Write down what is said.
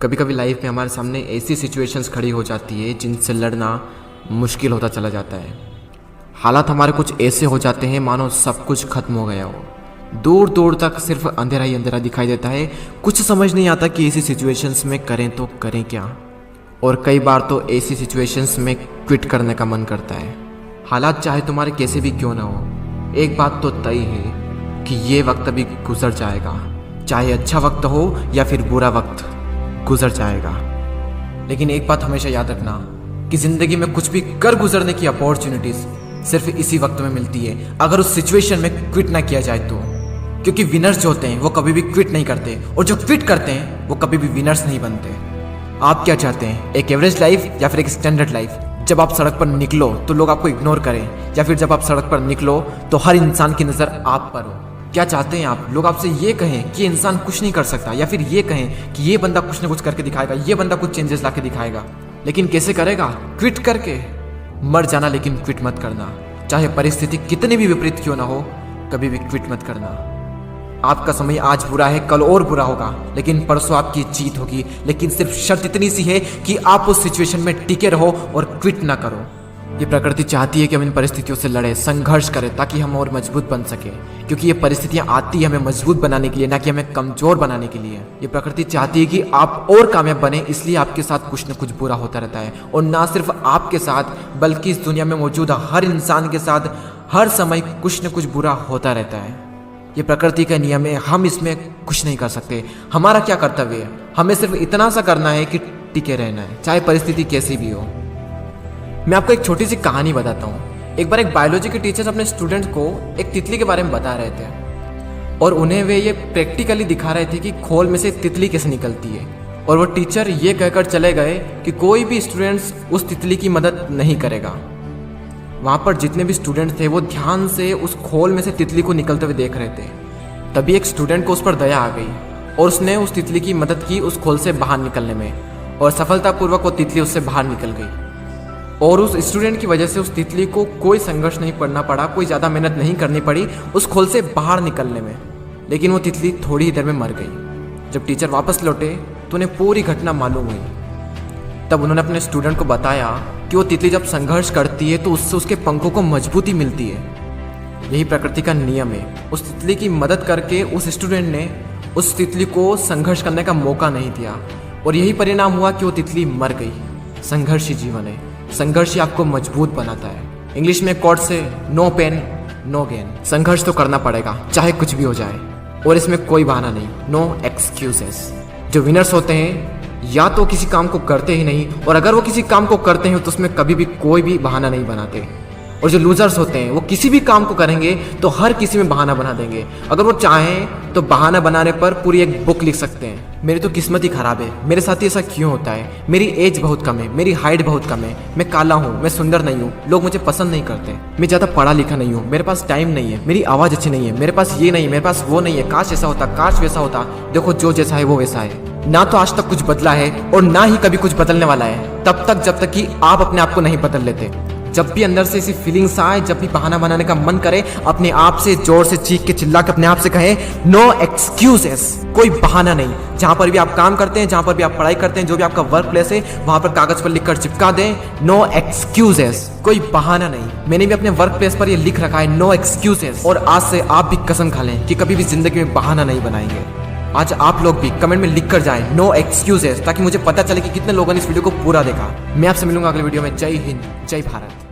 कभी कभी लाइफ में हमारे सामने ऐसी सिचुएशंस खड़ी हो जाती है जिनसे लड़ना मुश्किल होता चला जाता है। हालात हमारे कुछ ऐसे हो जाते हैं मानो सब कुछ खत्म हो गया हो। दूर दूर तक सिर्फ अंधेरा ही अंधेरा दिखाई देता है। कुछ समझ नहीं आता कि ऐसी सिचुएशंस में करें तो करें क्या। और कई बार तो ऐसी सिचुएशंस में क्विट करने का मन करता है। हालात चाहे तुम्हारे कैसे भी क्यों ना हो, एक बात तो तय है कि ये वक्त अभी गुजर जाएगा। चाहे अच्छा वक्त हो या फिर बुरा वक्त, गुजर जाएगा। लेकिन एक बात हमेशा याद रखना कि जिंदगी में कुछ भी कर गुजरने की अपॉर्चुनिटीज सिर्फ इसी वक्त में मिलती है, अगर उस सिचुएशन में क्विट ना किया जाए तो। क्योंकि विनर्स जो होते हैं वो कभी भी क्विट नहीं करते, और जो क्विट करते हैं वो कभी भी विनर्स नहीं बनते। आप क्या चाहते हैं, एक एवरेज लाइफ या फिर एक स्टैंडर्ड लाइफ? जब आप सड़क पर निकलो तो लोग आपको इग्नोर करें, या फिर जब आप सड़क पर निकलो तो हर इंसान की नज़र आप पर हो? क्या चाहते हैं आप? लोग आपसे ये कहें कि इंसान कुछ नहीं कर सकता, या फिर ये कहें कि ये बंदा कुछ ना कुछ करके दिखाएगा, ये बंदा कुछ चेंजेस ला के दिखाएगा। लेकिन कैसे करेगा? क्विट करके। मर जाना, लेकिन क्विट मत करना। चाहे परिस्थिति कितनी भी विपरीत क्यों ना हो, कभी भी क्विट मत करना। आपका समय आज बुरा है, कल और बुरा होगा, लेकिन परसों आपकी जीत होगी। लेकिन सिर्फ शर्त इतनी सी है कि आप उस सिचुएशन में टिके रहो और क्विट ना करो। ये प्रकृति चाहती है कि हम इन परिस्थितियों से लड़े, संघर्ष करें, ताकि हम और मजबूत बन सके। क्योंकि ये परिस्थितियां आती है हमें मजबूत बनाने के लिए, ना कि हमें कमजोर बनाने के लिए। ये प्रकृति चाहती है कि आप और कामयाब बने, इसलिए आपके साथ कुछ न कुछ बुरा होता रहता है। और ना सिर्फ आपके साथ, बल्कि इस दुनिया में मौजूद हर इंसान के साथ हर समय कुछ न कुछ बुरा होता रहता है। ये प्रकृति का नियम है, हम इसमें कुछ नहीं कर सकते। हमारा क्या कर्तव्य है? हमें सिर्फ इतना सा करना है कि टिके रहना है, चाहे परिस्थिति कैसी भी हो। मैं आपको एक छोटी सी कहानी बताता हूँ। एक बार एक बायोलॉजी के टीचर अपने स्टूडेंट्स को एक तितली के बारे में बता रहे थे, और उन्हें वे ये प्रैक्टिकली दिखा रहे थे कि खोल में से तितली कैसे निकलती है। और वो टीचर ये कहकर चले गए कि कोई भी स्टूडेंट्स उस तितली की मदद नहीं करेगा। वहाँ पर जितने भी स्टूडेंट्स थे वो ध्यान से उस खोल में से तितली को निकलते हुए देख रहे थे। तभी एक स्टूडेंट को उस पर दया आ गई, और उसने उस तितली की मदद की उस खोल से बाहर निकलने में, और सफलतापूर्वक वो तितली उससे बाहर निकल गई। और उस स्टूडेंट की वजह से उस तितली को कोई संघर्ष नहीं करना पड़ा, कोई ज़्यादा मेहनत नहीं करनी पड़ी उस खोल से बाहर निकलने में। लेकिन वो तितली थोड़ी ही देर में मर गई। जब टीचर वापस लौटे तो उन्हें पूरी घटना मालूम हुई। तब उन्होंने अपने स्टूडेंट को बताया कि वो तितली जब संघर्ष करती है तो उससे उसके पंखों को मजबूती मिलती है। यही प्रकृति का नियम है। उस तितली की मदद करके उस स्टूडेंट ने उस तितली को संघर्ष करने का मौका नहीं दिया, और यही परिणाम हुआ कि वो तितली मर गई। संघर्ष ही जीवन है, संघर्ष ही आपको मजबूत बनाता है। इंग्लिश में कोट से नो पेन नो गेन। संघर्ष तो करना पड़ेगा, चाहे कुछ भी हो जाए, और इसमें कोई बहाना नहीं, नो एक्सक्यूजेस। जो विनर्स होते हैं या तो किसी काम को करते ही नहीं, और अगर वो किसी काम को करते हैं तो उसमें कभी भी कोई भी बहाना नहीं बनाते। और जो लूजर्स होते हैं वो किसी भी काम को करेंगे तो हर किसी में बहाना बना देंगे। अगर वो चाहें तो बहाना बनाने पर पूरी एक बुक लिख सकते हैं। मेरी तो किस्मत ही खराब है, मेरे साथ ही ऐसा क्यों होता है, मेरी एज बहुत कम है, मेरी हाइट बहुत कम है, मैं काला हूँ, मैं सुंदर नहीं हूँ, लोग मुझे पसंद नहीं करते, मैं ज़्यादा पढ़ा लिखा नहीं हूँ, मेरे पास टाइम नहीं है, मेरी आवाज़ अच्छी नहीं है, मेरे पास ये नहीं है, मेरे पास वो नहीं है, काश ऐसा होता, काश वैसा होता। देखो, जो जैसा है वो वैसा है। ना तो आज तक कुछ बदला है और ना ही कभी कुछ बदलने वाला है, तब तक जब तक कि आप अपने आप को नहीं बदल लेते। जब भी अंदर से ऐसी फीलिंग्स आए, जब भी बहाना बनाने का मन करे, अपने आप से जोर से चीख के चिल्ला के अपने आप से कहें नो एक्सक्यूजेस। कोई बहाना नहीं। जहां पर भी आप काम करते हैं, जहां पर भी आप पढ़ाई करते हैं, जो भी आपका वर्क प्लेस है, वहां पर कागज पर लिखकर चिपका दें नो एक्सक्यूजेस। कोई बहाना नहीं। मैंने भी अपने वर्क प्लेस पर ये लिख रखा है नो एक्सक्यूजेस, और आज से आप भी कसम खा लें कि कभी भी जिंदगी में बहाना नहीं बनाएंगे। आज आप लोग भी कमेंट में लिख कर जाएं नो एक्सक्यूजेस, ताकि मुझे पता चले कि कितने लोगों ने इस वीडियो को पूरा देखा। मैं आपसे मिलूंगा अगले वीडियो में। जय हिंद, जय भारत।